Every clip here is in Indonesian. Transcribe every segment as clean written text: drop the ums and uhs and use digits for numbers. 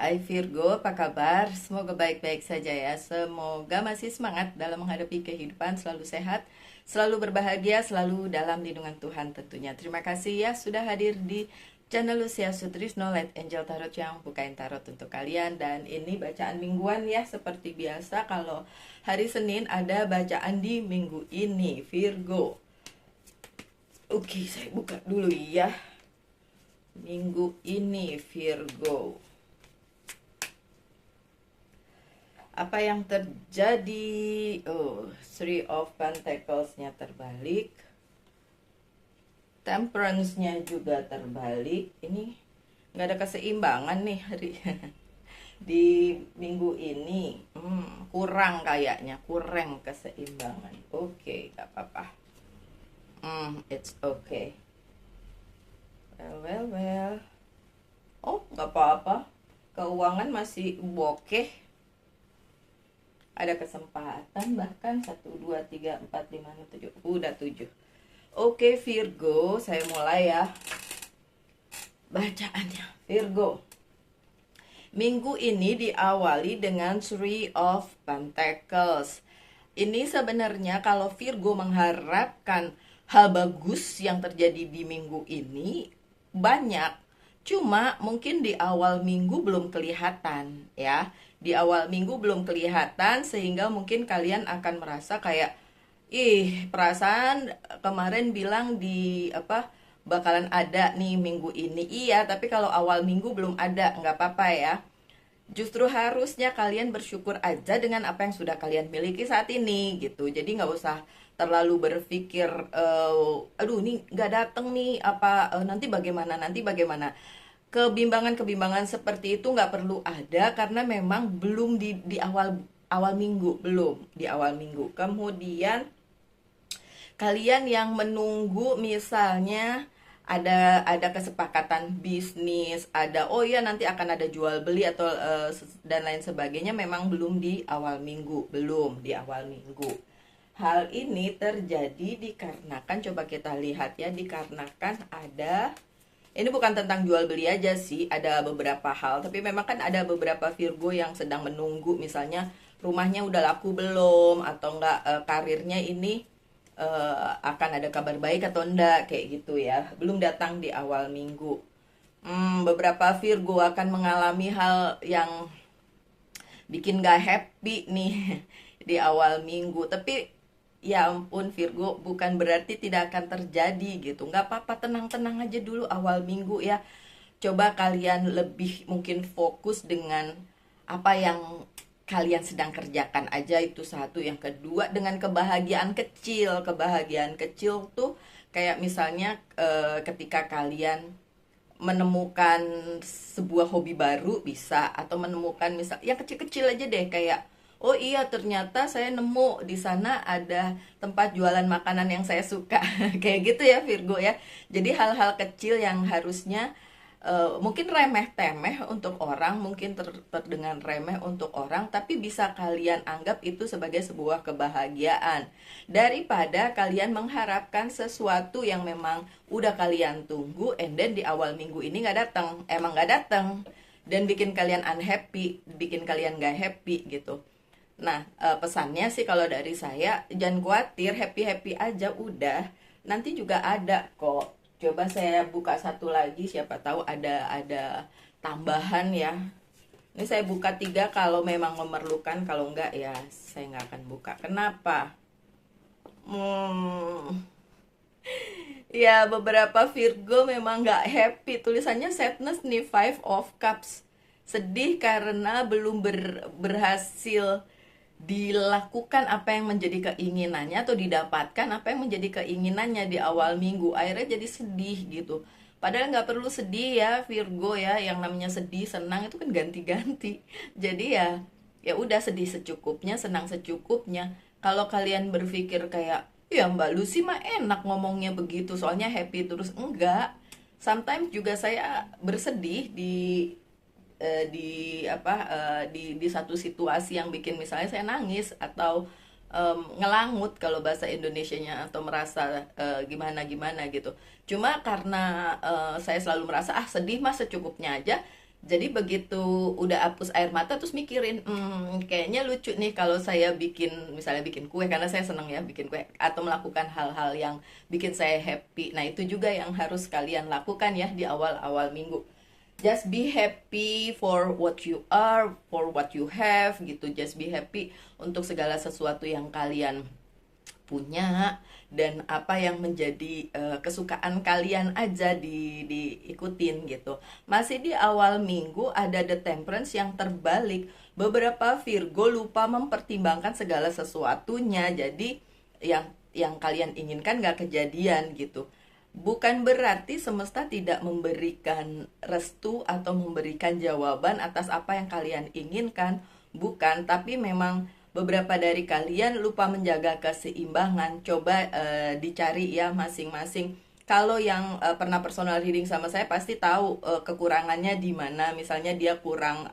Hai Virgo, apa kabar? Semoga baik-baik saja ya. Semoga masih semangat dalam menghadapi kehidupan, selalu sehat, selalu berbahagia, selalu dalam lindungan Tuhan tentunya. Terima kasih ya sudah hadir di channel Lucia Sutrisno Light Angel Tarot yang bukain tarot untuk kalian. Dan ini bacaan mingguan ya, seperti biasa kalau hari Senin ada bacaan di minggu ini, Virgo. Oke, saya buka dulu ya. Minggu ini Virgo. Apa yang terjadi? Oh, Three of Pentacles-nya terbalik. Temperance-nya juga terbalik. Ini nggak ada keseimbangan nih hari di minggu ini. Kurang kayaknya, kurang keseimbangan. Oke, nggak apa-apa. It's okay. Well. Oh, nggak apa-apa. Keuangan masih bokeh. Ada kesempatan bahkan 1, 2, 3, 4, 5, 6, 7. Udah 7. Oke Virgo, saya mulai ya bacaannya. Virgo, minggu ini diawali dengan Three of Pentacles. Ini sebenarnya kalau Virgo mengharapkan hal bagus yang terjadi di minggu ini banyak. Cuma mungkin di awal minggu belum kelihatan ya. Di awal minggu belum kelihatan sehingga mungkin kalian akan merasa kayak perasaan kemarin bilang di apa bakalan ada nih minggu ini. Iya, tapi kalau awal minggu belum ada, nggak apa-apa ya. Justru harusnya kalian bersyukur aja dengan apa yang sudah kalian miliki saat ini gitu. Jadi nggak usah terlalu berpikir aduh ini nggak dateng nih apa nanti bagaimana. Kebimbangan-kebimbangan seperti itu nggak perlu ada karena memang belum di awal awal minggu, belum di awal minggu. Kemudian kalian yang menunggu misalnya ada kesepakatan bisnis, ada oh ya nanti akan ada jual beli atau dan lain sebagainya, memang belum di awal minggu, belum di awal minggu. Hal ini terjadi dikarenakan, coba kita lihat ya, dikarenakan ada, ini bukan tentang jual beli aja sih, ada beberapa hal, tapi memang kan ada beberapa Virgo yang sedang menunggu, misalnya rumahnya udah laku belum, atau enggak karirnya ini akan ada kabar baik atau enggak, kayak gitu ya, belum datang di awal minggu. Beberapa Virgo akan mengalami hal yang bikin gak happy nih di awal minggu, tapi ya ampun Virgo, bukan berarti tidak akan terjadi gitu. Nggak apa-apa, tenang-tenang aja dulu awal minggu ya. Coba kalian lebih mungkin fokus dengan apa yang kalian sedang kerjakan aja, itu satu. Yang kedua, dengan kebahagiaan kecil. Kebahagiaan kecil tuh kayak misalnya ketika kalian menemukan sebuah hobi baru bisa, atau menemukan misal yang kecil-kecil aja deh, kayak oh iya ternyata saya nemu di sana ada tempat jualan makanan yang saya suka. Kayak gitu ya Virgo ya. Jadi hal-hal kecil yang harusnya mungkin remeh-temeh untuk orang, mungkin terdengar remeh untuk orang, tapi bisa kalian anggap itu sebagai sebuah kebahagiaan. Daripada kalian mengharapkan sesuatu yang memang udah kalian tunggu, and then di awal minggu ini nggak datang, emang nggak datang, dan bikin kalian unhappy, bikin kalian nggak happy gitu. Nah, pesannya sih kalau dari saya, jangan khawatir, happy-happy aja udah. Nanti juga ada kok. Coba saya buka satu lagi, siapa tahu ada tambahan ya. Ini saya buka 3 kalau memang memerlukan, kalau enggak ya saya nggak akan buka. Kenapa? Hmm, ya beberapa Virgo memang nggak happy. Tulisannya sadness nih, Five of Cups. Sedih karena belum berhasil dilakukan apa yang menjadi keinginannya, atau didapatkan apa yang menjadi keinginannya di awal minggu. Akhirnya jadi sedih gitu. Padahal nggak perlu sedih ya Virgo ya. Yang namanya sedih senang itu kan ganti-ganti. Jadi ya udah, sedih secukupnya, senang secukupnya. Kalau kalian berpikir kayak ya Mbak Lucy mah enak ngomongnya begitu soalnya happy terus, enggak. Sometimes juga saya bersedih di satu situasi yang bikin misalnya saya nangis atau ngelangut kalau bahasa Indonesianya, atau merasa gimana gimana gitu. Cuma karena saya selalu merasa sedih mas secukupnya aja, Jadi begitu udah hapus air mata terus mikirin, kayaknya lucu nih kalau saya bikin, misalnya bikin kue, karena saya seneng ya bikin kue, atau melakukan hal-hal yang bikin saya happy. Nah itu juga yang harus kalian lakukan ya di awal-awal minggu. Just be happy for what you are, for what you have gitu. Just be happy untuk segala sesuatu yang kalian punya, dan apa yang menjadi kesukaan kalian aja diikutin gitu. Masih di awal minggu ada The Temperance yang terbalik. Beberapa Virgo lupa mempertimbangkan segala sesuatunya. Jadi yang kalian inginkan gak kejadian gitu. Bukan berarti semesta tidak memberikan restu atau memberikan jawaban atas apa yang kalian inginkan. Bukan, tapi memang beberapa dari kalian lupa menjaga keseimbangan. Coba dicari ya masing-masing. Kalau yang pernah personal reading sama saya pasti tahu kekurangannya di mana. Misalnya dia kurang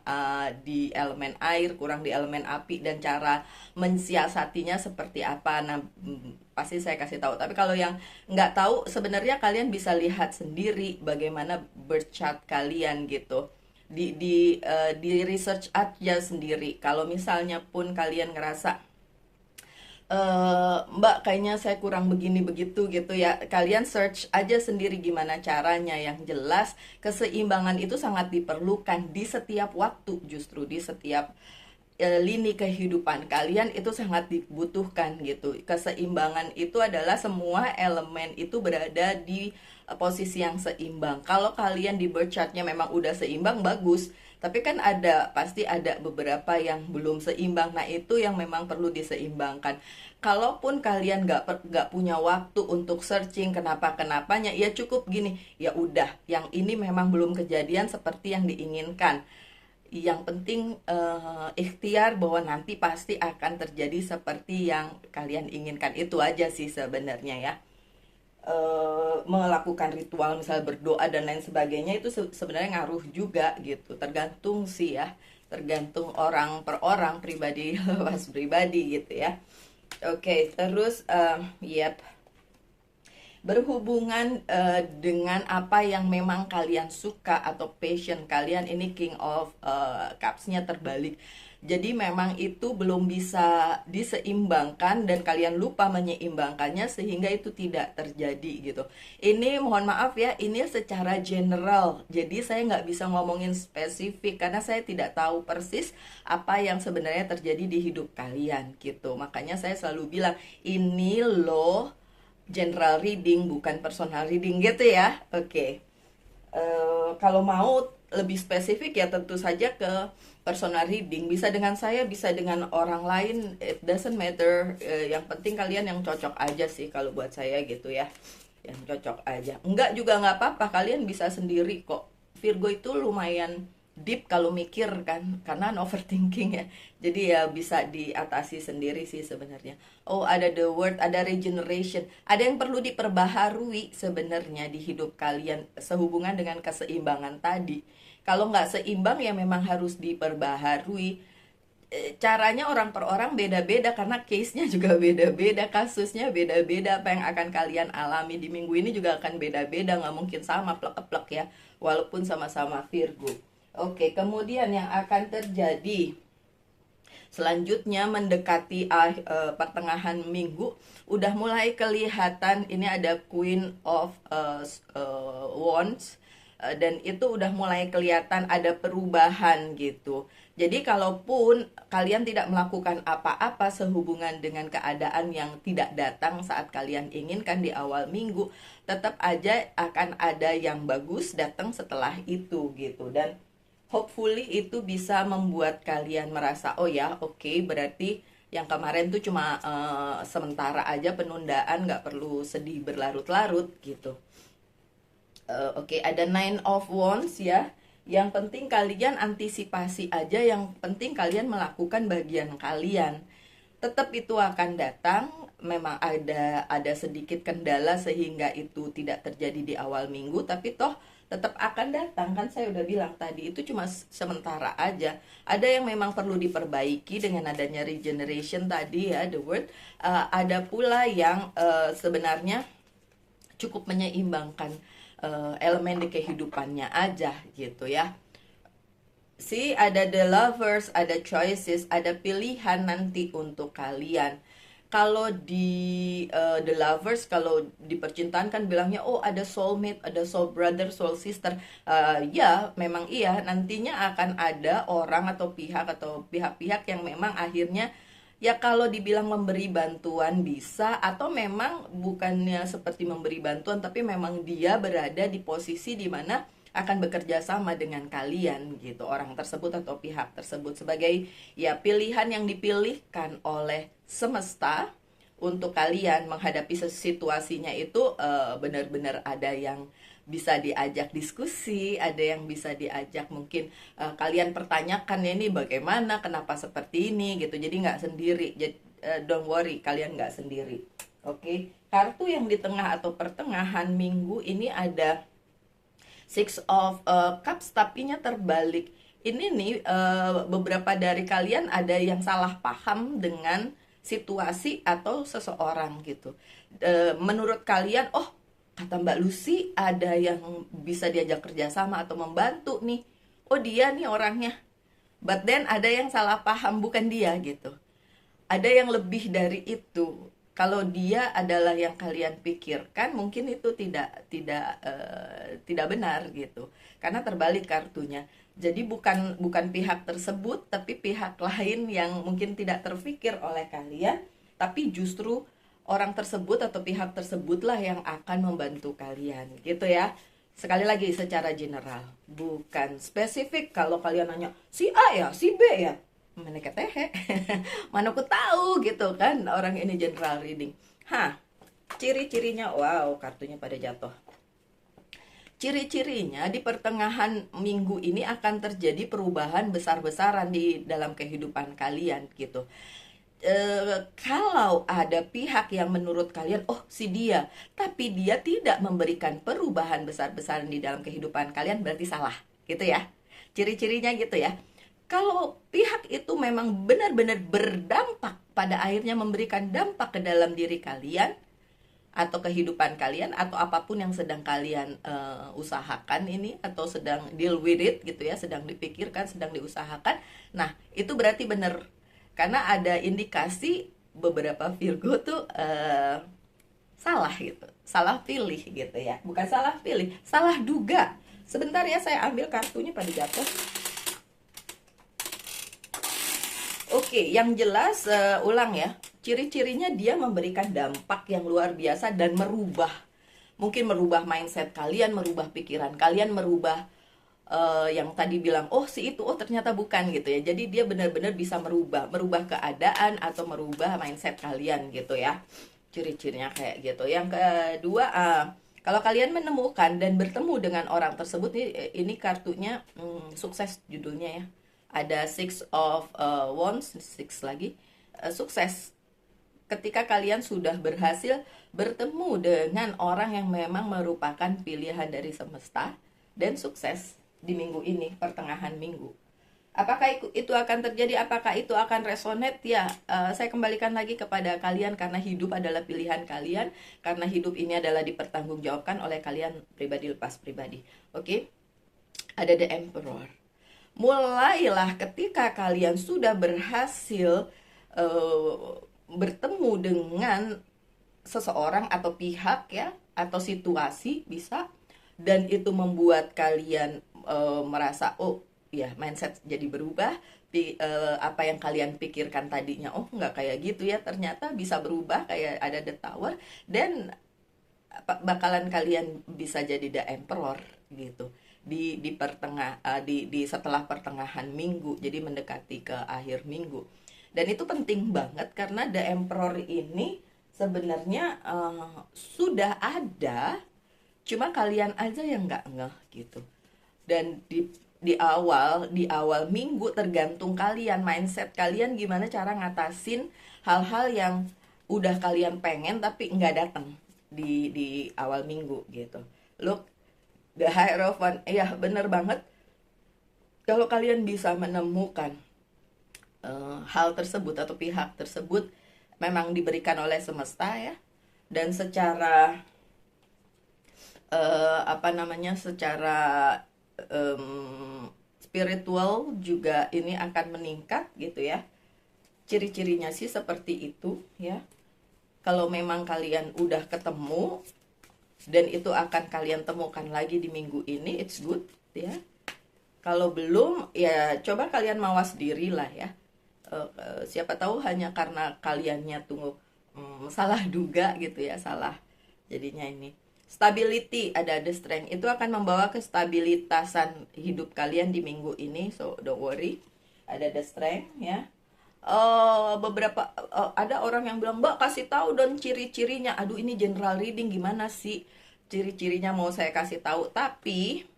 di elemen air, kurang di elemen api, dan cara mensiasatinya seperti apa. Nah, pasti saya kasih tahu. Tapi kalau yang nggak tahu, sebenarnya kalian bisa lihat sendiri bagaimana birth chart kalian gitu. Di research aja sendiri. Kalau misalnya pun kalian ngerasa Mbak kayaknya saya kurang begini begitu gitu ya, kalian search aja sendiri gimana caranya. Yang jelas keseimbangan itu sangat diperlukan di setiap waktu, justru di setiap lini kehidupan kalian itu sangat dibutuhkan gitu. Keseimbangan itu adalah semua elemen itu berada di posisi yang seimbang. Kalau kalian di birth chartnya memang udah seimbang, bagus. Tapi kan pasti ada beberapa yang belum seimbang. Nah itu yang memang perlu diseimbangkan. Kalaupun kalian nggak punya waktu untuk searching kenapa-kenapanya, ya cukup gini, ya udah, yang ini memang belum kejadian seperti yang diinginkan. Yang penting ikhtiar bahwa nanti pasti akan terjadi seperti yang kalian inginkan. Itu aja sih sebenarnya ya. Melakukan ritual misal berdoa dan lain sebagainya itu sebenarnya ngaruh juga gitu, tergantung sih ya, tergantung orang per orang, pribadi lepas pribadi gitu ya. Oke, terus yep, berhubungan dengan apa yang memang kalian suka atau passion kalian, ini King of Cups-nya terbalik. Jadi memang itu belum bisa diseimbangkan dan kalian lupa menyeimbangkannya sehingga itu tidak terjadi gitu. Ini mohon maaf ya, ini secara general. Jadi saya nggak bisa ngomongin spesifik karena saya tidak tahu persis apa yang sebenarnya terjadi di hidup kalian gitu. Makanya saya selalu bilang ini loh general reading bukan personal reading gitu ya. Oke. Kalau mau lebih spesifik ya tentu saja ke personal reading, bisa dengan saya, bisa dengan orang lain, it doesn't matter. Yang penting kalian yang cocok aja sih kalau buat saya gitu ya, yang cocok aja. Enggak juga nggak apa-apa, kalian bisa sendiri kok. Virgo itu lumayan deep kalau mikir kan, karena overthinking ya. Jadi ya bisa diatasi sendiri sih sebenarnya. Oh ada the word, ada regeneration, ada yang perlu diperbaharui sebenarnya di hidup kalian sehubungan dengan keseimbangan tadi. Kalau nggak seimbang ya memang harus diperbaharui. Caranya orang per orang beda-beda karena case-nya juga beda-beda, kasusnya beda-beda. Apa yang akan kalian alami di minggu ini juga akan beda-beda, nggak mungkin sama plek-plek ya, walaupun sama-sama Virgo. Oke, kemudian yang akan terjadi selanjutnya mendekati pertengahan minggu, udah mulai kelihatan ini ada Queen of Wands. Dan itu udah mulai kelihatan ada perubahan gitu. Jadi kalaupun kalian tidak melakukan apa-apa sehubungan dengan keadaan yang tidak datang saat kalian inginkan di awal minggu, tetap aja akan ada yang bagus datang setelah itu gitu. Dan hopefully itu bisa membuat kalian merasa, oh ya oke, berarti yang kemarin tuh cuma sementara aja penundaan, nggak perlu sedih berlarut-larut gitu. Oke, ada Nine of Wands ya. Yang penting kalian antisipasi aja, yang penting kalian melakukan bagian kalian. Tetap itu akan datang, memang ada sedikit kendala sehingga itu tidak terjadi di awal minggu, tapi toh tetap akan datang. Kan saya udah bilang tadi itu cuma sementara aja. Ada yang memang perlu diperbaiki dengan adanya regeneration tadi ya, the word. Ada pula yang sebenarnya cukup menyeimbangkan elemen di kehidupannya aja gitu ya. Ada the lovers, ada choices, ada pilihan nanti untuk kalian. Kalau di the lovers, kalau di percintaan kan bilangnya oh ada soulmate, ada soul brother, soul sister. Ya, memang iya nantinya akan ada orang atau pihak-pihak yang memang akhirnya ya kalau dibilang memberi bantuan bisa, atau memang bukannya seperti memberi bantuan tapi memang dia berada di posisi di mana akan bekerja sama dengan kalian gitu, orang tersebut atau pihak tersebut sebagai ya pilihan yang dipilihkan oleh semesta untuk kalian menghadapi situasinya itu. Benar-benar ada yang bisa diajak diskusi, ada yang bisa diajak mungkin kalian pertanyakan ya ini bagaimana, kenapa seperti ini gitu. Jadi nggak sendiri. Jadi don't worry, kalian nggak sendiri. Oke, kartu yang di tengah atau pertengahan minggu ini ada Six of Cups, tapinya terbalik. Ini nih beberapa dari kalian ada yang salah paham dengan situasi atau seseorang gitu. Menurut kalian, oh kata Mbak Lucy ada yang bisa diajak kerjasama atau membantu nih. Oh dia nih orangnya. But then ada yang salah paham, bukan dia gitu. Ada yang lebih dari itu. Kalau dia adalah yang kalian pikirkan, mungkin itu tidak benar gitu. Karena terbalik kartunya. Jadi bukan pihak tersebut, tapi pihak lain yang mungkin tidak terfikir oleh kalian, tapi justru orang tersebut atau pihak tersebutlah yang akan membantu kalian gitu ya. Sekali lagi secara general, bukan spesifik. Kalau kalian nanya si A ya, si B ya, mana ketehe mana aku tahu gitu kan, orang ini general reading. Ciri-cirinya, wow kartunya pada jatuh. Ciri-cirinya di pertengahan minggu ini akan terjadi perubahan besar-besaran di dalam kehidupan kalian gitu. Kalau ada pihak yang menurut kalian oh si dia, tapi dia tidak memberikan perubahan besar-besaran di dalam kehidupan kalian, berarti salah gitu ya. Ciri-cirinya gitu ya. Kalau pihak itu memang benar-benar berdampak, pada akhirnya memberikan dampak ke dalam diri kalian atau kehidupan kalian atau apapun yang sedang kalian usahakan ini, atau sedang deal with it gitu ya, sedang dipikirkan, sedang diusahakan. Nah, itu berarti benar. Karena ada indikasi beberapa Virgo tuh salah gitu, salah pilih gitu ya. Bukan salah pilih, salah duga. Sebentar ya, saya ambil kartunya pada jatuh. Oke, yang jelas ulang ya. Ciri-cirinya dia memberikan dampak yang luar biasa dan mungkin merubah mindset kalian, merubah pikiran kalian, merubah yang tadi bilang oh si itu oh ternyata bukan gitu ya. Jadi dia benar-benar bisa merubah keadaan atau merubah mindset kalian gitu ya. Ciri-cirinya kayak gitu. Yang kedua, kalau kalian menemukan dan bertemu dengan orang tersebut, ini kartunya sukses judulnya ya. Ada Six of Wands, six lagi, sukses. Ketika kalian sudah berhasil bertemu dengan orang yang memang merupakan pilihan dari semesta dan sukses di minggu ini, pertengahan minggu. Apakah itu akan terjadi? Apakah itu akan resonate? Ya, saya kembalikan lagi kepada kalian, karena hidup adalah pilihan kalian, karena hidup ini adalah dipertanggungjawabkan oleh kalian pribadi lepas pribadi. Oke? Ada The Emperor. Mulailah ketika kalian sudah berhasil bertemu dengan seseorang atau pihak ya, atau situasi bisa, dan itu membuat kalian merasa oh ya mindset jadi berubah. Apa yang kalian pikirkan tadinya oh nggak kayak gitu ya, ternyata bisa berubah, kayak ada the tower, dan bakalan kalian bisa jadi the emperor gitu di setelah pertengahan minggu, jadi mendekati ke akhir minggu. Dan itu penting banget karena the emperor ini sebenarnya sudah ada, cuma kalian aja yang nggak ngeh gitu. Dan di awal minggu tergantung kalian, mindset kalian gimana cara ngatasin hal-hal yang udah kalian pengen tapi nggak datang di awal minggu gitu. Look, the Hierophant, ya bener banget. Kalau kalian bisa menemukan hal tersebut atau pihak tersebut memang diberikan oleh semesta ya, dan secara secara spiritual juga ini akan meningkat gitu ya. Ciri-cirinya sih seperti itu ya. Kalau memang kalian udah ketemu dan itu akan kalian temukan lagi di minggu ini, it's good ya. Kalau belum ya coba kalian mawas diri lah ya. Siapa tahu hanya karena kaliannya tunggu salah duga gitu ya, salah jadinya ini. Stability, ada the strength, itu akan membawa kestabilitasan hidup kalian di minggu ini, so don't worry. Ada the strength ya. Beberapa ada orang yang bilang, Mbak kasih tahu dong ciri-cirinya. Aduh, ini general reading, gimana sih ciri-cirinya mau saya kasih tahu? Tapi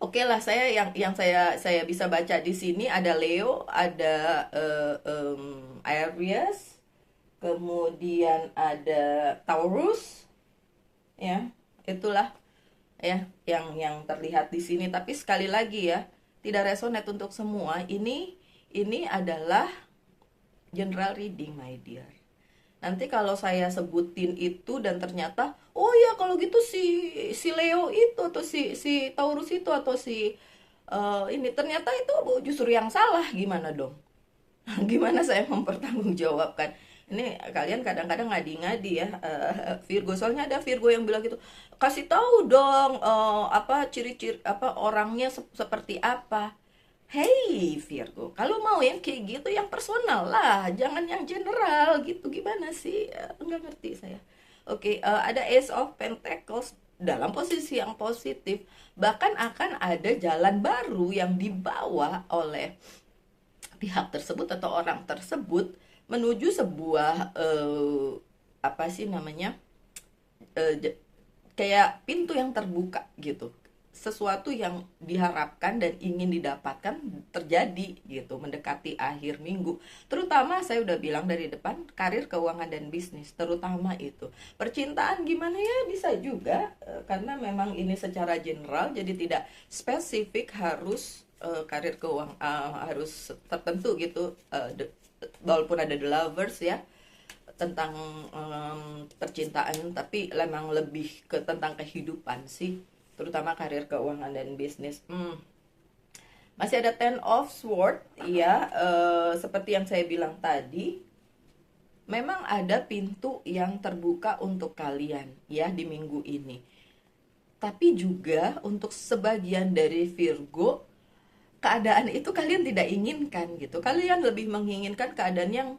oke lah, saya yang saya bisa baca di sini ada Leo, ada Aries, kemudian ada Taurus, ya itulah ya yang terlihat di sini. Tapi sekali lagi ya, tidak resonate untuk semua. Ini adalah general reading, my dear. Nanti kalau saya sebutin itu dan ternyata oh ya kalau gitu si Leo itu atau si Taurus itu atau si ini ternyata itu justru yang salah, gimana dong? Gimana saya mempertanggungjawabkan? Ini kalian kadang-kadang ngadi-ngadi ya, Virgo. Soalnya ada Virgo yang bilang gitu, kasih tahu dong apa ciri-ciri apa orangnya seperti apa. Hey Virgo, kalau mau yang kayak gitu yang personal lah, jangan yang general gitu. Gimana sih? Nggak ngerti saya. Oke, ada Ace of Pentacles dalam posisi yang positif. Bahkan akan ada jalan baru yang dibawa oleh pihak tersebut atau orang tersebut menuju sebuah apa sih namanya? Kayak pintu yang terbuka gitu, sesuatu yang diharapkan dan ingin didapatkan terjadi gitu mendekati akhir minggu. Terutama saya udah bilang dari depan, karir, keuangan, dan bisnis terutama itu. Percintaan gimana ya, bisa juga karena memang ini secara general, jadi tidak spesifik harus karir, keuangan harus tertentu gitu. Walaupun ada the lovers ya tentang percintaan, tapi memang lebih ke tentang kehidupan sih, terutama karir, keuangan, dan bisnis. Masih ada Ten of Swords ya, seperti yang saya bilang tadi, memang ada pintu yang terbuka untuk kalian ya di minggu ini. Tapi juga untuk sebagian dari Virgo, keadaan itu kalian tidak inginkan gitu. Kalian lebih menginginkan keadaan yang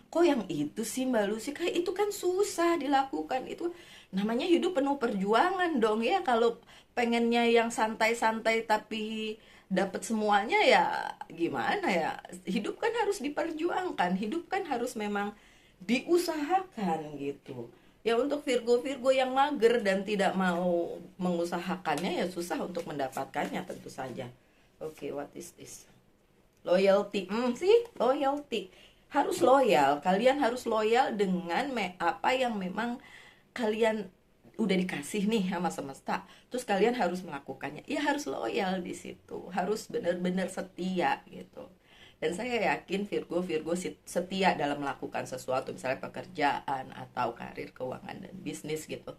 kok yang itu sih Mbak Lucy, kayak itu kan susah dilakukan. Itu namanya hidup penuh perjuangan dong ya. Kalau pengennya yang santai-santai tapi dapat semuanya ya gimana ya. Hidup kan harus diperjuangkan, hidup kan harus memang diusahakan gitu ya. Untuk Virgo-Virgo yang mager dan tidak mau mengusahakannya ya susah untuk mendapatkannya tentu saja. Oke, what is this? Loyalty. Sih, loyalty. Harus loyal. Kalian harus loyal dengan apa yang memang kalian udah dikasih nih sama semesta. Terus kalian harus melakukannya. Ya harus loyal di situ. Harus benar-benar setia gitu. Dan saya yakin Virgo setia dalam melakukan sesuatu, misalnya pekerjaan atau karir, keuangan, dan bisnis gitu.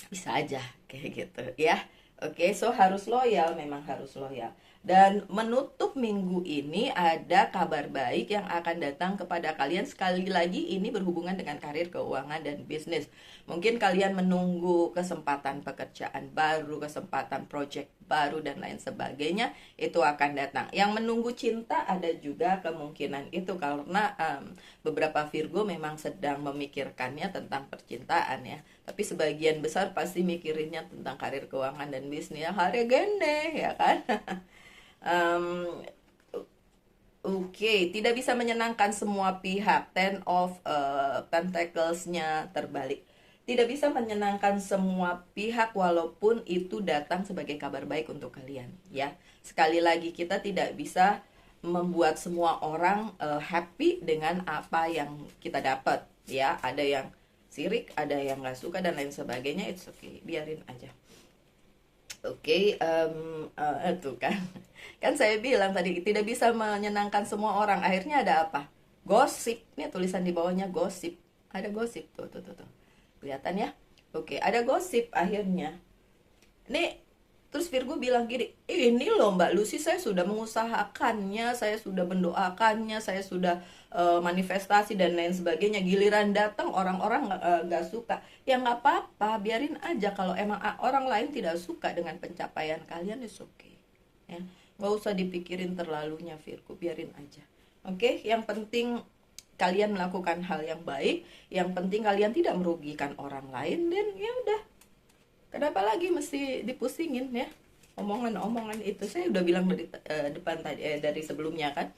Bisa aja kayak gitu ya. Oke, so harus loyal, memang harus loyal. Dan menutup minggu ini ada kabar baik yang akan datang kepada kalian. Sekali lagi ini berhubungan dengan karir, keuangan, dan bisnis. Mungkin kalian menunggu kesempatan pekerjaan baru, kesempatan project baru, dan lain sebagainya. Itu akan datang. Yang menunggu cinta ada juga kemungkinan itu, karena beberapa Virgo memang sedang memikirkannya tentang percintaan ya. Tapi sebagian besar pasti mikirinnya tentang karir, keuangan, dan bisnis. Hari gene ya kan. Oke, tidak bisa menyenangkan semua pihak. Ten of Pentacles-nya terbalik. Tidak bisa menyenangkan semua pihak walaupun itu datang sebagai kabar baik untuk kalian ya. Sekali lagi, kita tidak bisa membuat semua orang happy dengan apa yang kita dapat ya. Ada yang sirik, ada yang nggak suka, dan lain sebagainya. It's okay, biarin aja. Oke, itu kan saya bilang tadi tidak bisa menyenangkan semua orang. Akhirnya ada apa? Gosip. Nih tulisan di bawahnya gosip. Ada gosip tuh. Kelihatan ya? Oke, ada gosip akhirnya. Nih Terus Virgo bilang gini, ini loh Mbak Lucy, saya sudah mengusahakannya, saya sudah mendoakannya, saya sudah manifestasi dan lain sebagainya. Giliran datang orang-orang nggak suka. Ya nggak apa-apa, biarin aja. Kalau emang orang lain tidak suka dengan pencapaian kalian, it's okay. Ya, nggak usah dipikirin terlalunya Virgo, biarin aja. Oke, yang penting kalian melakukan hal yang baik, yang penting kalian tidak merugikan orang lain, dan ya udah. Kenapa lagi mesti dipusingin ya? Omongan-omongan itu saya udah bilang dari depan tadi, dari sebelumnya kan,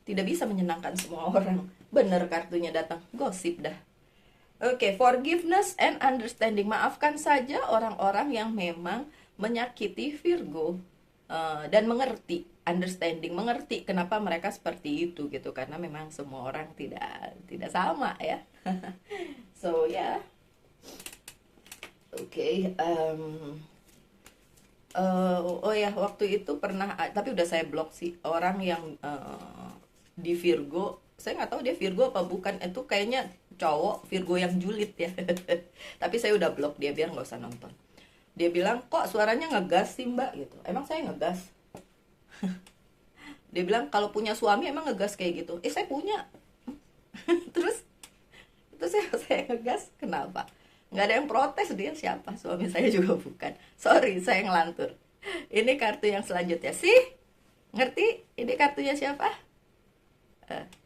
tidak bisa menyenangkan semua orang. Bener kartunya datang, gosip dah. Oke, forgiveness and understanding. Maafkan saja orang-orang yang memang menyakiti Virgo, dan mengerti, understanding, mengerti kenapa mereka seperti itu gitu, karena memang semua orang tidak sama ya. So ya, yeah. Oke, oh ya, waktu itu pernah, tapi udah saya blok sih orang yang di Virgo. Saya nggak tahu dia Virgo apa bukan. Itu kayaknya cowok Virgo yang julid ya. Tapi saya udah blok dia biar nggak usah nonton. Dia bilang, kok suaranya ngegas sih Mbak gitu. Emang saya ngegas? Dia bilang kalau punya suami emang ngegas kayak gitu. Saya punya. Terus itu saya ngegas, kenapa? Nggak ada yang protes, dia siapa? Suami saya juga bukan. Sorry, saya ngelantur. Ini kartu yang selanjutnya sih, ngerti? Ini kartunya siapa?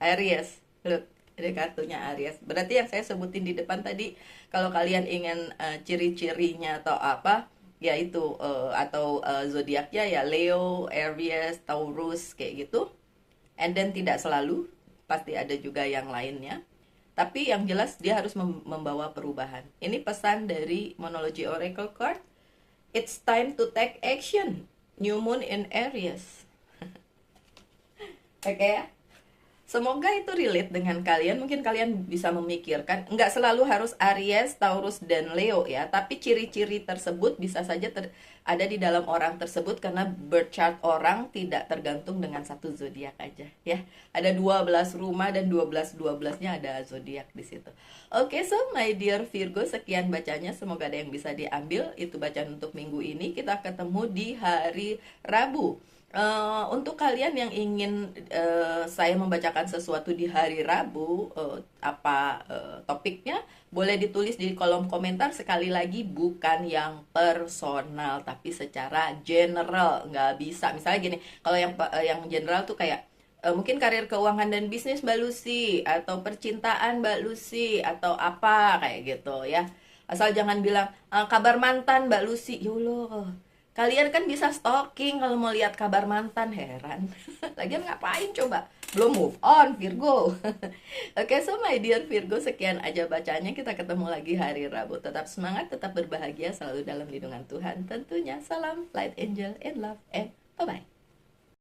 Aries. Look, ini kartunya Aries. Berarti yang saya sebutin di depan tadi, kalau kalian ingin ciri-cirinya atau apa, yaitu atau zodiaknya ya Leo, Aries, Taurus kayak gitu. And then tidak selalu, pasti ada juga yang lainnya. Tapi yang jelas dia harus membawa perubahan. Ini pesan dari Monology Oracle Card. It's time to take action. New Moon in Aries. Oke ya. Semoga itu relate dengan kalian. Mungkin kalian bisa memikirkan, nggak selalu harus Aries, Taurus, dan Leo ya. Tapi ciri-ciri tersebut bisa saja ada di dalam orang tersebut, karena birth chart orang tidak tergantung dengan satu zodiak aja ya. Ada 12 rumah dan 12-12-nya ada zodiak di situ. Oke, so my dear Virgo, sekian bacanya. Semoga ada yang bisa diambil. Itu bacaan untuk minggu ini. Kita ketemu di hari Rabu. Untuk kalian yang ingin saya membacakan sesuatu di hari Rabu, topiknya, boleh ditulis di kolom komentar. Sekali lagi, bukan yang personal, tapi secara general. Nggak bisa, misalnya gini, kalau yang general tuh kayak mungkin karir keuangan dan bisnis Mbak Lucy, atau percintaan Mbak Lucy, atau apa kayak gitu ya. Asal jangan bilang kabar mantan Mbak Lucy. Yolo, kalian kan bisa stalking kalau mau lihat kabar mantan, heran. Lagian ngapain coba? Belum move on, Virgo. Oke, so my dear Virgo, sekian aja bacanya. Kita ketemu lagi hari Rabu. Tetap semangat, tetap berbahagia, selalu dalam lindungan Tuhan. Tentunya, salam light angel and love and bye-bye.